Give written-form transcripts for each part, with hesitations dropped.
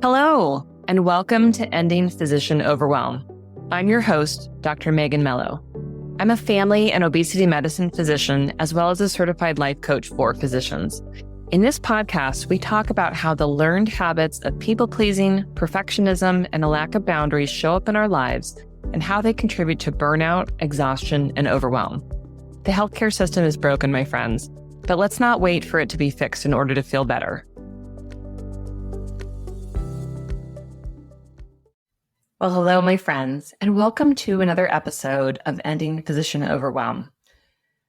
Hello, and welcome to Ending Physician Overwhelm. I'm your host, Dr. Megan Mello. I'm a family and obesity medicine physician, as well as a certified life coach for physicians. In this podcast, we talk about how the learned habits of people-pleasing, perfectionism, and a lack of boundaries show up in our lives and how they contribute to burnout, exhaustion, and overwhelm. The healthcare system is broken, my friends, but let's not wait for it to be fixed in order to feel better. Well, hello, my friends, and welcome to another episode of Ending Physician Overwhelm.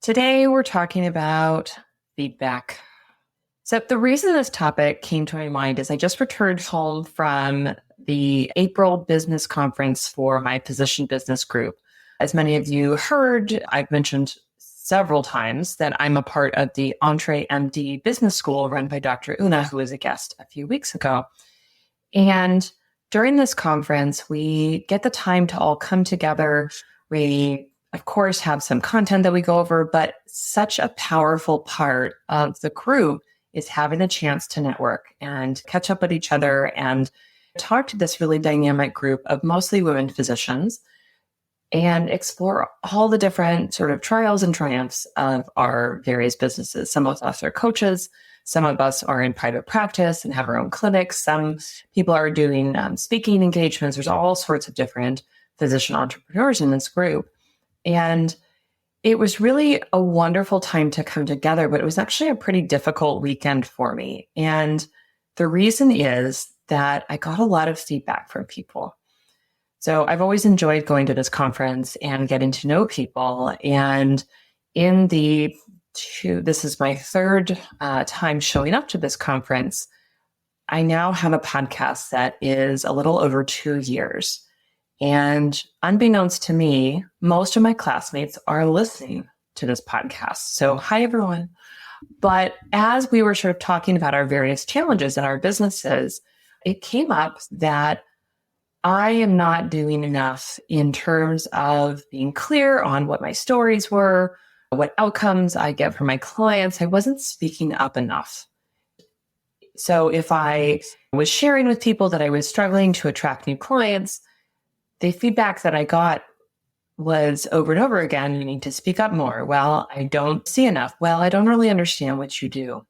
Today, we're talking about feedback. So the reason this topic came to my mind is I just returned home from the April business conference for my physician business group. As many of you heard, I've mentioned several times that I'm a part of the Entree MD business school run by Dr. Una, who was a guest a few weeks ago. And during this conference, we get the time to all come together. We, of course, have some content that we go over, but such a powerful part of the group is having a chance to network and catch up with each other and talk to this really dynamic group of mostly women physicians and explore all the different sort of trials and triumphs of our various businesses. Some of us are coaches. Some of us are in private practice and have our own clinics. Some people are doing speaking engagements. There's all sorts of different physician entrepreneurs in this group. And it was really a wonderful time to come together, but it was actually a pretty difficult weekend for me. And the reason is that I got a lot of feedback from people. So I've always enjoyed going to this conference and getting to know people. And this is my third time showing up to this conference. I now have a podcast that is a little over 2 years. And unbeknownst to me, most of my classmates are listening to this podcast. So hi, everyone. But as we were sort of talking about our various challenges in our businesses, it came up that I am not doing enough in terms of being clear on what my stories were, what outcomes I get from my clients. I wasn't speaking up enough. So if I was sharing with people that I was struggling to attract new clients, the feedback that I got was over and over again, you need to speak up more. Well, I don't see enough. Well, I don't really understand what you do.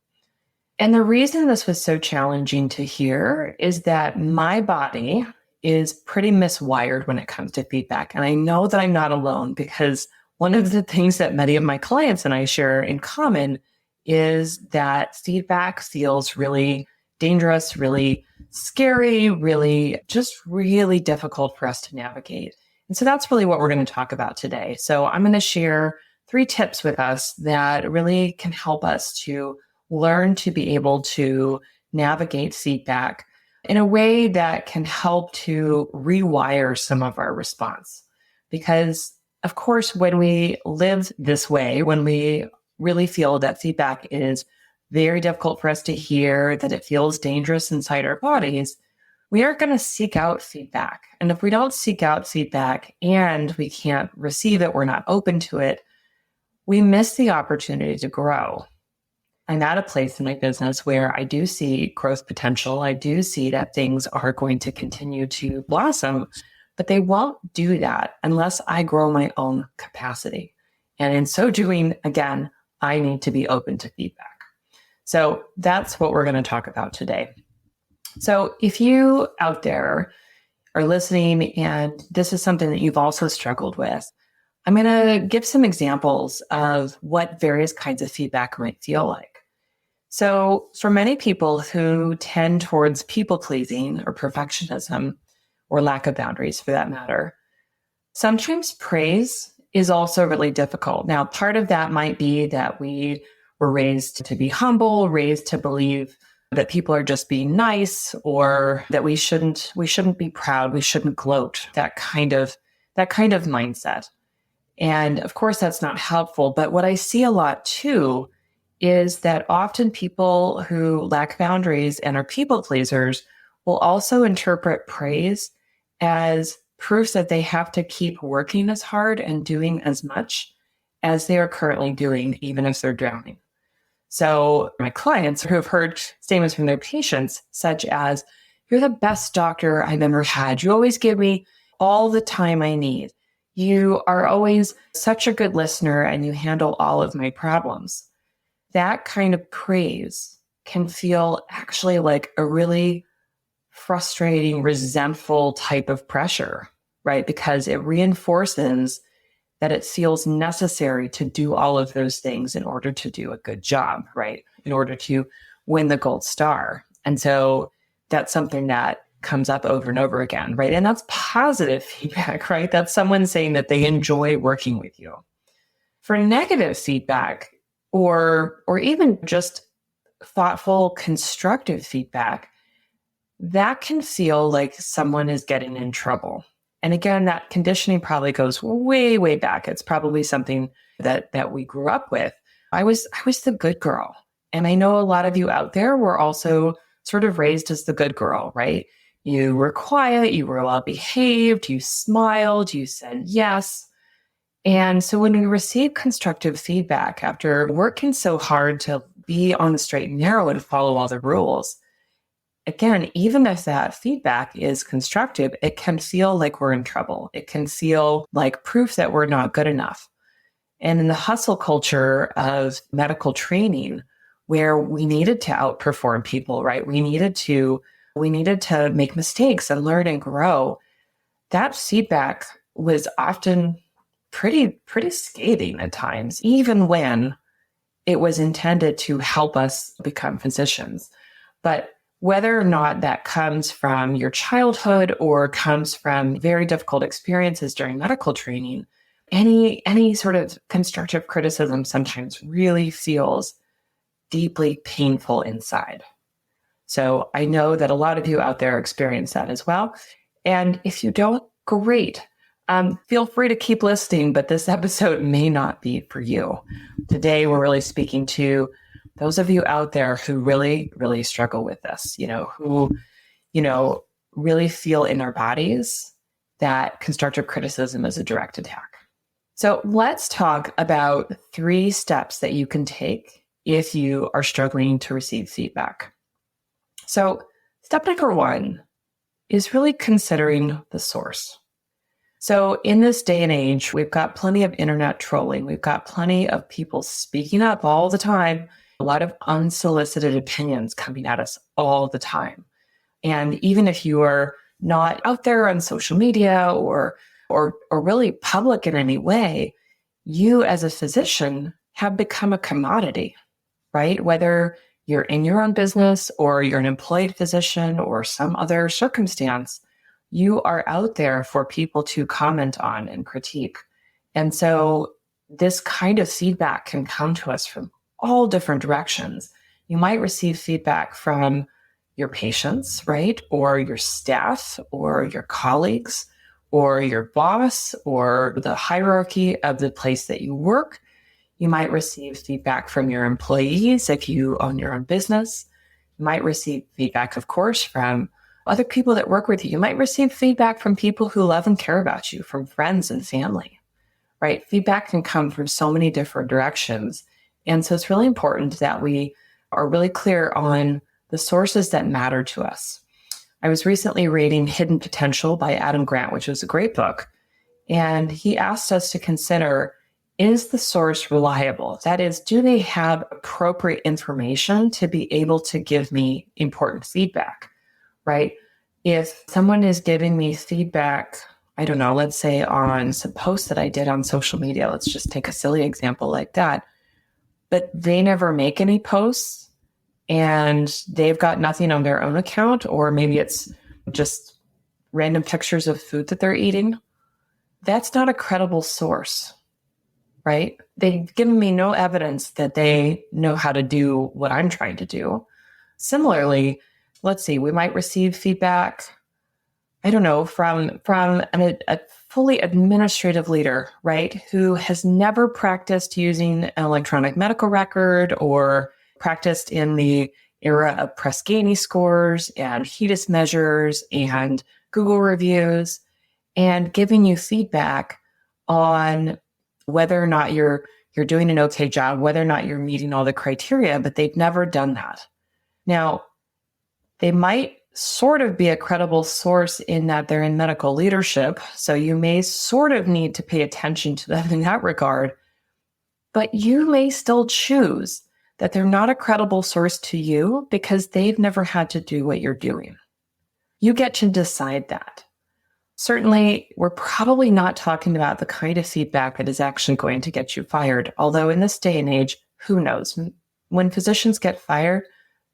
And the reason this was so challenging to hear is that my body is pretty miswired when it comes to feedback. And I know that I'm not alone, because one of the things that many of my clients and I share in common is that feedback feels really dangerous, really scary, really difficult for us to navigate. And so that's really what we're going to talk about today. So I'm going to share 3 tips with us that really can help us to learn to be able to navigate feedback in a way that can help to rewire some of our response. Because of course, when we live this way, when we really feel that feedback is very difficult for us to hear, that it feels dangerous inside our bodies, we are going to seek out feedback. And if we don't seek out feedback and we can't receive it, we're not open to it, we miss the opportunity to grow. I'm at a place in my business where I do see growth potential. I do see that things are going to continue to blossom, but they won't do that unless I grow my own capacity. And in so doing, again, I need to be open to feedback. So that's what we're going to talk about today. So if you out there are listening and this is something that you've also struggled with, I'm going to give some examples of what various kinds of feedback might feel like. So for many people who tend towards people-pleasing or perfectionism, or lack of boundaries for that matter, sometimes praise is also really difficult. Now, part of that might be that we were raised to be humble, raised to believe that people are just being nice, or that we shouldn't be proud, we shouldn't gloat, that kind of mindset. And of course, that's not helpful. But what I see a lot too is that often people who lack boundaries and are people pleasers will also interpret praise as proof that they have to keep working as hard and doing as much as they are currently doing, even if they're drowning. So my clients who have heard statements from their patients, such as, You're the best doctor I've ever had. You always give me all the time I need. You are always such a good listener and you handle all of my problems. That kind of praise can feel actually like a really frustrating, resentful type of pressure, right? Because it reinforces that it feels necessary to do all of those things in order to do a good job, right? In order to win the gold star. And so that's something that comes up over and over again, right? And that's positive feedback, right? That's someone saying that they enjoy working with you. For negative feedback or even just thoughtful, constructive feedback, that can feel like someone is getting in trouble. And again, that conditioning probably goes way, way back. It's probably something that we grew up with. I was the good girl. And I know a lot of you out there were also sort of raised as the good girl, right? You were quiet, you were well behaved, you smiled, you said yes. And so when we receive constructive feedback after working so hard to be on the straight and narrow and follow all the rules, again, even if that feedback is constructive, it can feel like we're in trouble. It can feel like proof that we're not good enough. And in the hustle culture of medical training, where we needed to outperform people, right? We needed to make mistakes and learn and grow. That feedback was often pretty scathing at times, even when it was intended to help us become physicians. But whether or not that comes from your childhood or comes from very difficult experiences during medical training, any sort of constructive criticism sometimes really feels deeply painful inside. So I know that a lot of you out there experience that as well. And if you don't, great. Feel free to keep listening, but this episode may not be for you. Today, we're really speaking to those of you out there who really, really struggle with this, who, really feel in their bodies that constructive criticism is a direct attack. So let's talk about 3 steps that you can take if you are struggling to receive feedback. So step number 1 is really considering the source. So in this day and age, we've got plenty of internet trolling. We've got plenty of people speaking up all the time, a lot of unsolicited opinions coming at us all the time. And even if you are not out there on social media or really public in any way, you as a physician have become a commodity, right? Whether you're in your own business or you're an employed physician or some other circumstance, you are out there for people to comment on and critique. And so this kind of feedback can come to us from all different directions. You might receive feedback from your patients, right? Or your staff or your colleagues or your boss or the hierarchy of the place that you work. You might receive feedback from your employees if you own your own business. You might receive feedback, of course, from other people that work with you. You might receive feedback from people who love and care about you, from friends and family, right? Feedback can come from so many different directions. And so it's really important that we are really clear on the sources that matter to us. I was recently reading Hidden Potential by Adam Grant, which was a great book. And he asked us to consider, is the source reliable? That is, do they have appropriate information to be able to give me important feedback, right? If someone is giving me feedback, I don't know, let's say on some posts that I did on social media, let's just take a silly example like that, but they never make any posts and they've got nothing on their own account, or maybe it's just random pictures of food that they're eating, that's not a credible source, right? They've given me no evidence that they know how to do what I'm trying to do. Similarly, let's see, we might receive feedback, I don't know, from a fully administrative leader, right, who has never practiced using an electronic medical record or practiced in the era of Press Ganey scores and HEDIS measures and Google reviews, and giving you feedback on whether or not you're doing an okay job, whether or not you're meeting all the criteria, but they've never done that. Now, they might sort of be a credible source in that they're in medical leadership. So you may sort of need to pay attention to them in that regard, but you may still choose that they're not a credible source to you because they've never had to do what you're doing. You get to decide that. Certainly, we're probably not talking about the kind of feedback that is actually going to get you fired. Although in this day and age, who knows? When physicians get fired,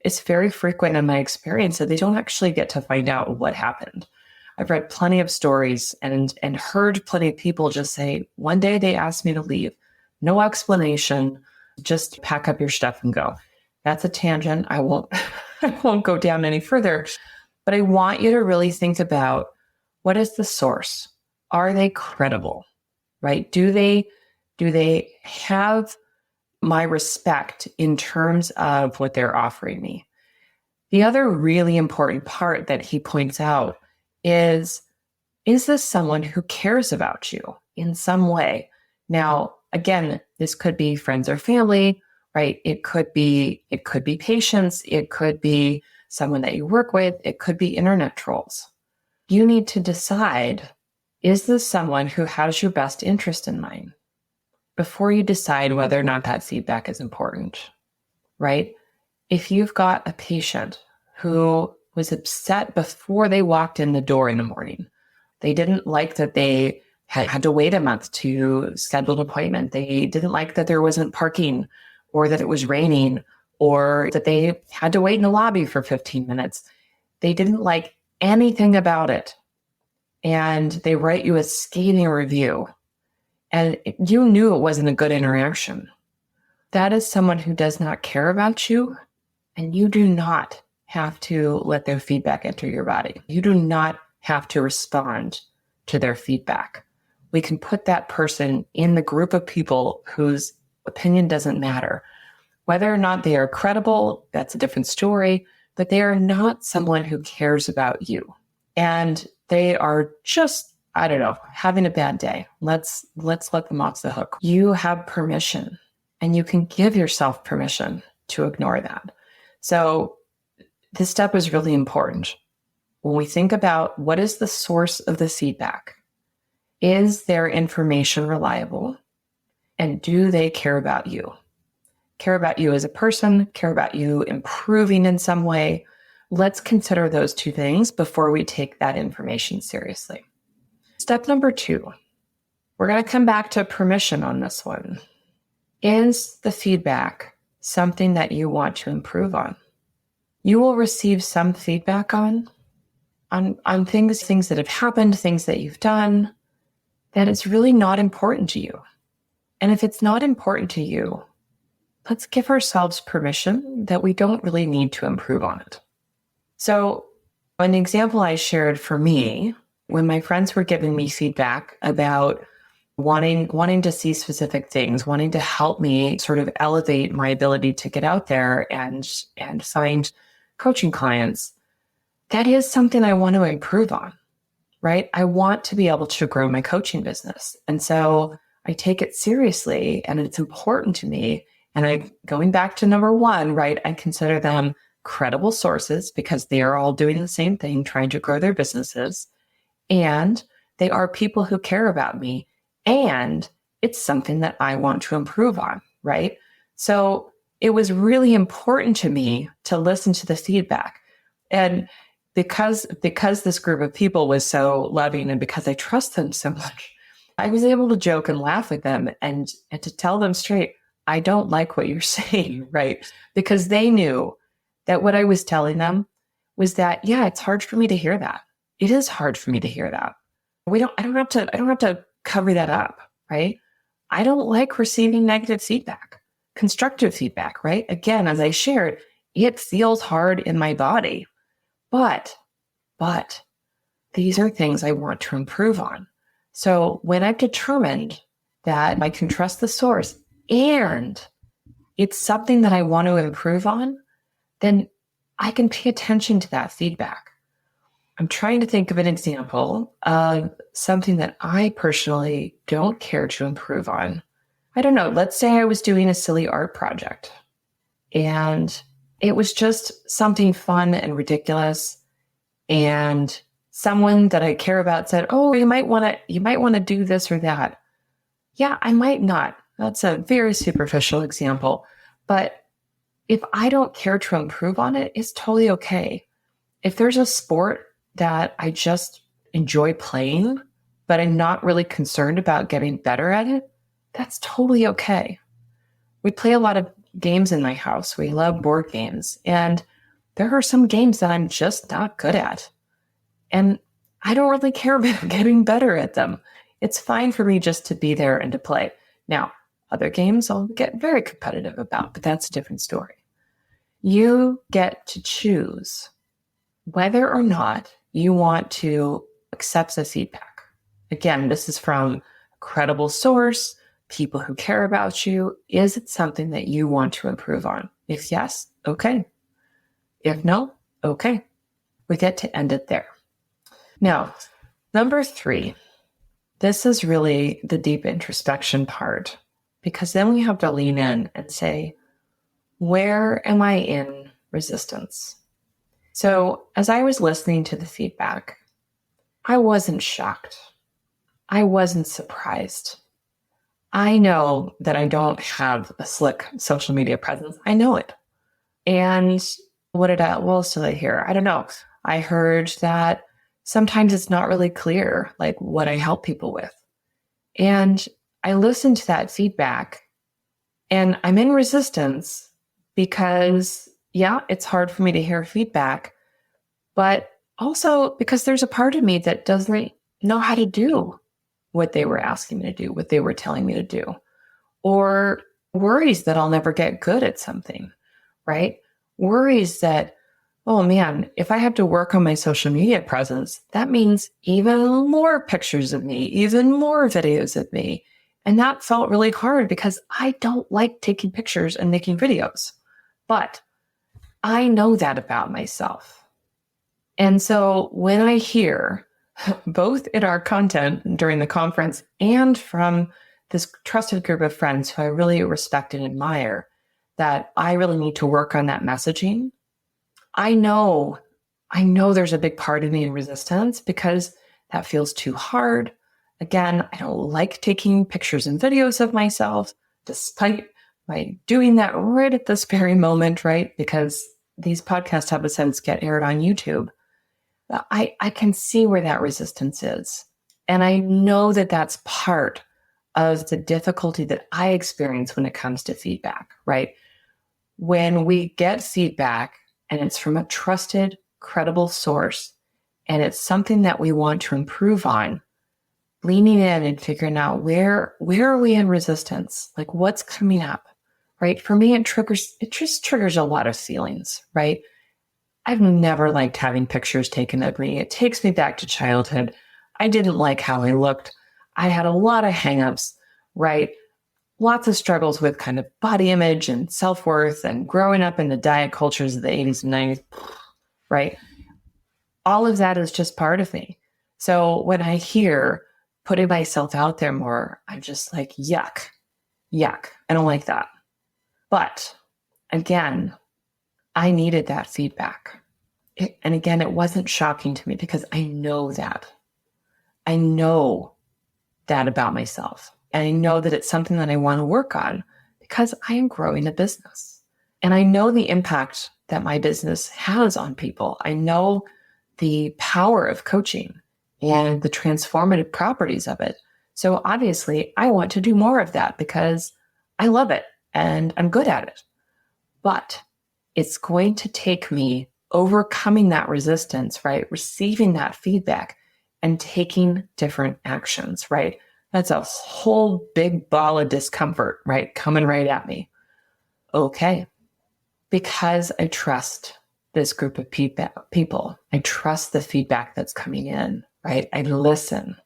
it's very frequent in my experience that they don't actually get to find out what happened. I've read plenty of stories and heard plenty of people just say, one day they asked me to leave. No explanation, just pack up your stuff and go. That's a tangent. I won't go down any further, but I want you to really think about, what is the source? Are they credible, right? Do they have my respect in terms of what they're offering me? The other really important part that he points out is this someone who cares about you in some way? Now, again, this could be friends or family, right? It could be patients. It could be someone that you work with. It could be internet trolls. You need to decide, is this someone who has your best interest in mind before you decide whether or not that feedback is important, right? If you've got a patient who was upset before they walked in the door in the morning, they didn't like that they had to wait a month to schedule an appointment. They didn't like that there wasn't parking or that it was raining or that they had to wait in the lobby for 15 minutes. They didn't like anything about it. And they write you a scathing review. And you knew it wasn't a good interaction. That is someone who does not care about you. And you do not have to let their feedback enter your body. You do not have to respond to their feedback. We can put that person in the group of people whose opinion doesn't matter. Whether or not they are credible, that's a different story, but they are not someone who cares about you. And they are just, I don't know, having a bad day. Let's let them off the hook. You have permission, and you can give yourself permission to ignore that. So this step is really important. When we think about what is the source of the feedback, is their information reliable? And do they care about you? Care about you as a person, care about you improving in some way? Let's consider those two things before we take that information seriously. Step number 2, we're going to come back to permission on this one. Is the feedback something that you want to improve on? You will receive some feedback on things that have happened, things that you've done, that it's really not important to you. And if it's not important to you, let's give ourselves permission that we don't really need to improve on it. So an example I shared for me, when my friends were giving me feedback about wanting to see specific things, wanting to help me sort of elevate my ability to get out there and find coaching clients, that is something I want to improve on, right? I want to be able to grow my coaching business. And so I take it seriously and it's important to me. And going back to number 1, right? I consider them credible sources because they are all doing the same thing, trying to grow their businesses. And they are people who care about me. And it's something that I want to improve on, right? So it was really important to me to listen to the feedback. And because this group of people was so loving and because I trust them so much, I was able to joke and laugh with them and to tell them straight, I don't like what you're saying, right? Because they knew that what I was telling them was that, yeah, it's hard for me to hear that. It is hard for me to hear that. I don't have to cover that up, right? I don't like receiving negative feedback, constructive feedback, right? Again, as I shared, it feels hard in my body, but these are things I want to improve on. So when I've determined that I can trust the source and it's something that I want to improve on, then I can pay attention to that feedback. I'm trying to think of an example of something that I personally don't care to improve on. I don't know. Let's say I was doing a silly art project and it was just something fun and ridiculous. and someone that I care about said, "Oh, you might want to do this or that." Yeah, I might not. That's a very superficial example. But if I don't care to improve on it, it's totally okay. If there's a sport that I just enjoy playing, but I'm not really concerned about getting better at it, that's totally okay. We play a lot of games in my house. We love board games. And there are some games that I'm just not good at. And I don't really care about getting better at them. It's fine for me just to be there and to play. Now, other games I'll get very competitive about, but that's a different story. You get to choose whether or not you want to accept the feedback. Again, this is from a credible source, people who care about you. Is it something that you want to improve on? If yes, okay. If no, okay. We get to end it there. Now, number 3, this is really the deep introspection part, because then we have to lean in and say, where am I in resistance? So as I was listening to the feedback, I wasn't shocked. I wasn't surprised. I know that I don't have a slick social media presence. I know it. And what else did I hear? I don't know. I heard that sometimes it's not really clear, like what I help people with. And I listened to that feedback and I'm in resistance because, yeah, it's hard for me to hear feedback, but also because there's a part of me that doesn't know how to do what they were asking me to do, what they were telling me to do, or worries that I'll never get good at something, right? Worries that, oh man, if I have to work on my social media presence, that means even more pictures of me, even more videos of me. And that felt really hard because I don't like taking pictures and making videos. But I know that about myself. And so when I hear, both in our content during the conference and from this trusted group of friends who I really respect and admire, that I really need to work on that messaging, I know there's a big part of me in resistance because that feels too hard. Again, I don't like taking pictures and videos of myself, despite my doing that right at this very moment, right? Because these podcast episodes get aired on YouTube. I can see where that resistance is. And I know that that's part of the difficulty that I experience when it comes to feedback, right? When we get feedback and it's from a trusted, credible source, and it's something that we want to improve on, leaning in and figuring out where are we in resistance? Like what's coming up, right? For me, it just triggers a lot of feelings, right? I've never liked having pictures taken of me. It takes me back to childhood. I didn't like how I looked. I had a lot of hangups, right? Lots of struggles with kind of body image and self-worth and growing up in the diet cultures of the 80s and 90s, right? All of that is just part of me. So when I hear putting myself out there more, I'm just like, yuck. I don't like that. But again, I needed that feedback. And again, it wasn't shocking to me because I know that. I know that about myself. And I know that it's something that I want to work on because I am growing a business. And I know the impact that my business has on people. I know the power of coaching and the transformative properties of it. So obviously, I want to do more of that because I love it and I'm good at it. But it's going to take me overcoming that resistance, right? Receiving that feedback and taking different actions, right? That's a whole big ball of discomfort, right? Coming right at me. Okay. Because I trust this group of people. I trust the feedback that's coming in, right? I listen.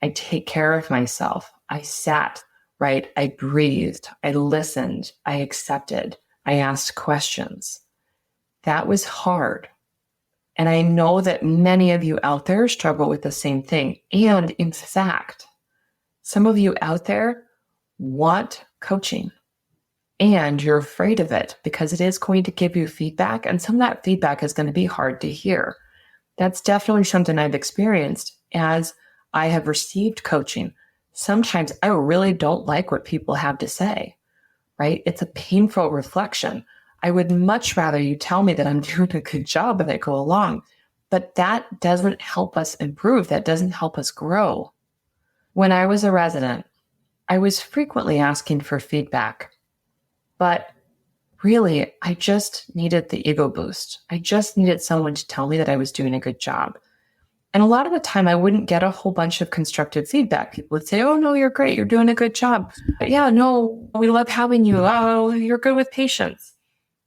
I take care of myself. I sat, right? I breathed. I listened. I accepted. I asked questions. That was hard. And I know that many of you out there struggle with the same thing. And in fact, some of you out there want coaching and you're afraid of it because it is going to give you feedback. And some of that feedback is going to be hard to hear. That's definitely something I've experienced as I have received coaching. Sometimes I really don't like what people have to say, right? It's a painful reflection. I would much rather you tell me that I'm doing a good job as I go along, but that doesn't help us improve. That doesn't help us grow. When I was a resident, I was frequently asking for feedback, but really, I just needed the ego boost. I just needed someone to tell me that I was doing a good job. And a lot of the time, I wouldn't get a whole bunch of constructive feedback. People would say, oh, no, you're great. You're doing a good job. Yeah, no, we love having you. Oh, you're good with patients.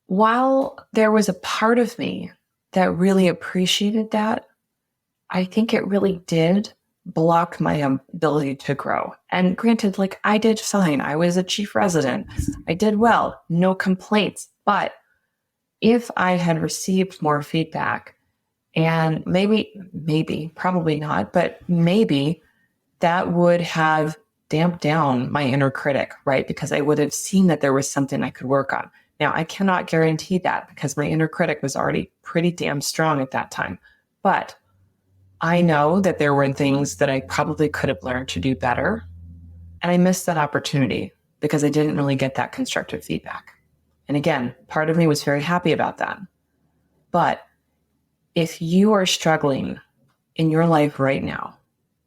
While there was a part of me that really appreciated that, I think it really did block my ability to grow. And granted, like I did fine. I was a chief resident. I did well, no complaints. But if I had received more feedback, and maybe, probably not, but maybe that would have damped down my inner critic, right? Because I would have seen that there was something I could work on. Now, I cannot guarantee that because my inner critic was already pretty damn strong at that time. But I know that there were things that I probably could have learned to do better. And I missed that opportunity because I didn't really get that constructive feedback. And again, part of me was very happy about that. But if you are struggling in your life right now,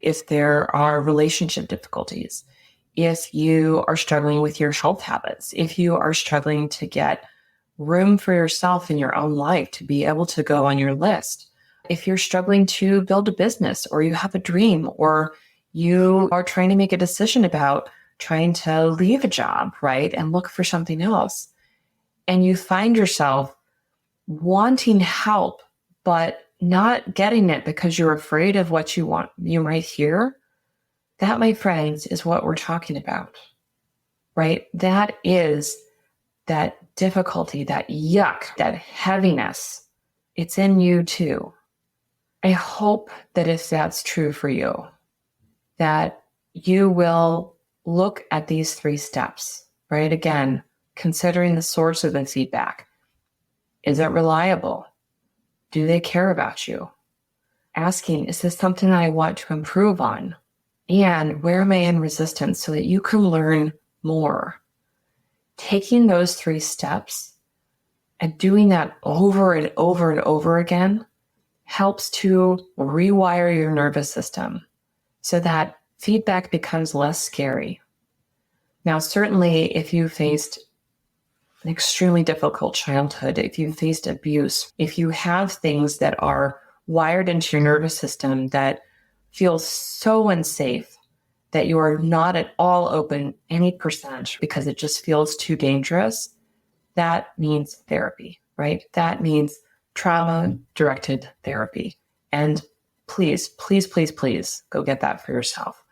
if there are relationship difficulties, if you are struggling with your health habits, if you are struggling to get room for yourself in your own life to be able to go on your list, if you're struggling to build a business or you have a dream or you are trying to make a decision about trying to leave a job, right, and look for something else, and you find yourself wanting help, but not getting it because you're afraid of what you might hear, that, my friends, is what we're talking about, right? That is that difficulty, that yuck, that heaviness. It's in you too. I hope that if that's true for you, that you will look at these 3 steps, right? Again, considering the source of the feedback. Is it reliable? Do they care about you? Asking, is this something I want to improve on? And where am I in resistance so that you can learn more? Taking those 3 steps and doing that over and over and over again helps to rewire your nervous system so that feedback becomes less scary. Now, certainly, if you faced an extremely difficult childhood, if you faced abuse, if you have things that are wired into your nervous system that feel so unsafe that you are not at all open any percent because it just feels too dangerous, that means therapy, right? That means trauma-directed therapy. And please, please, please, please go get that for yourself.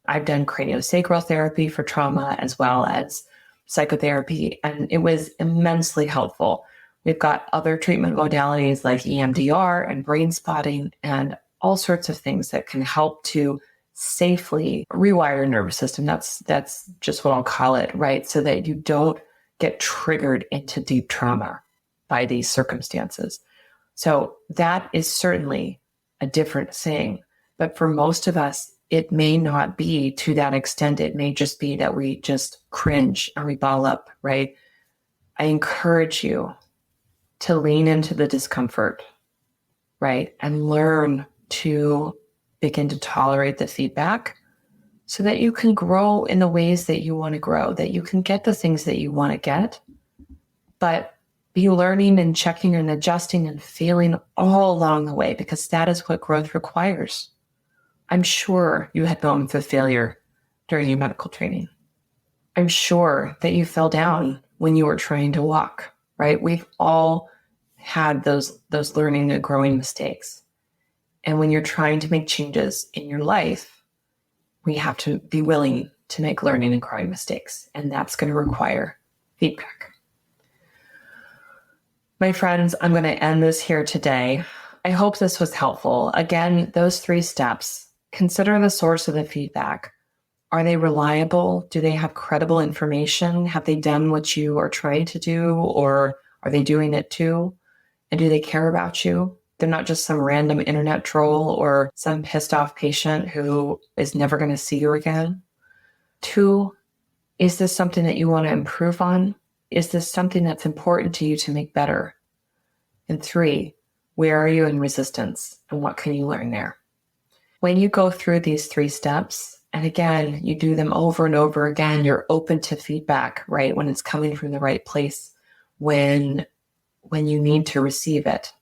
I've done craniosacral therapy for trauma as well as psychotherapy, and it was immensely helpful. We've got other treatment modalities like EMDR and brain spotting and all sorts of things that can help to safely rewire your nervous system. That's just what I'll call it, right? So that you don't get triggered into deep trauma by these circumstances. So that is certainly a different thing. But for most of us, it may not be to that extent. It may just be that we just cringe and we ball up, right? I encourage you to lean into the discomfort, right? And learn to begin to tolerate the feedback so that you can grow in the ways that you want to grow, that you can get the things that you want to get, but be learning and checking and adjusting and failing all along the way, because that is what growth requires. I'm sure you had moments of failure during your medical training. I'm sure that you fell down when you were trying to walk, right? We've all had those learning and growing mistakes. And when you're trying to make changes in your life, we have to be willing to make learning and growing mistakes. And that's going to require feedback. My friends, I'm going to end this here today. I hope this was helpful. Again, those 3 steps. Consider the source of the feedback. Are they reliable? Do they have credible information? Have they done what you are trying to do, or are they doing it too? And do they care about you? They're not just some random internet troll or some pissed off patient who is never going to see you again. 2, is this something that you want to improve on? Is this something that's important to you to make better? And 3, where are you in resistance and what can you learn there? When you go through these 3 steps, and again, you do them over and over again, you're open to feedback, right? When it's coming from the right place, when you need to receive it,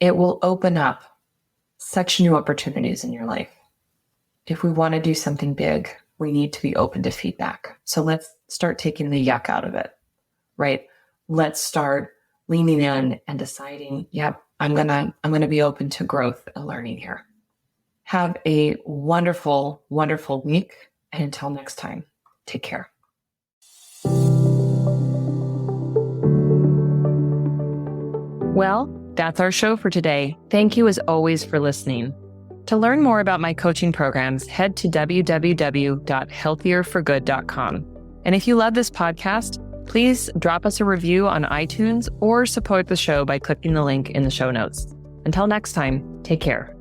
it will open up such new opportunities in your life. If we want to do something big, we need to be open to feedback. So let's start taking the yuck out of it, right? Let's start leaning in and deciding, yep, I'm gonna be open to growth and learning here. Have a wonderful, wonderful week. And until next time, take care. Well, that's our show for today. Thank you as always for listening. To learn more about my coaching programs, head to www.healthierforgood.com. And if you love this podcast, please drop us a review on iTunes or support the show by clicking the link in the show notes. Until next time, take care.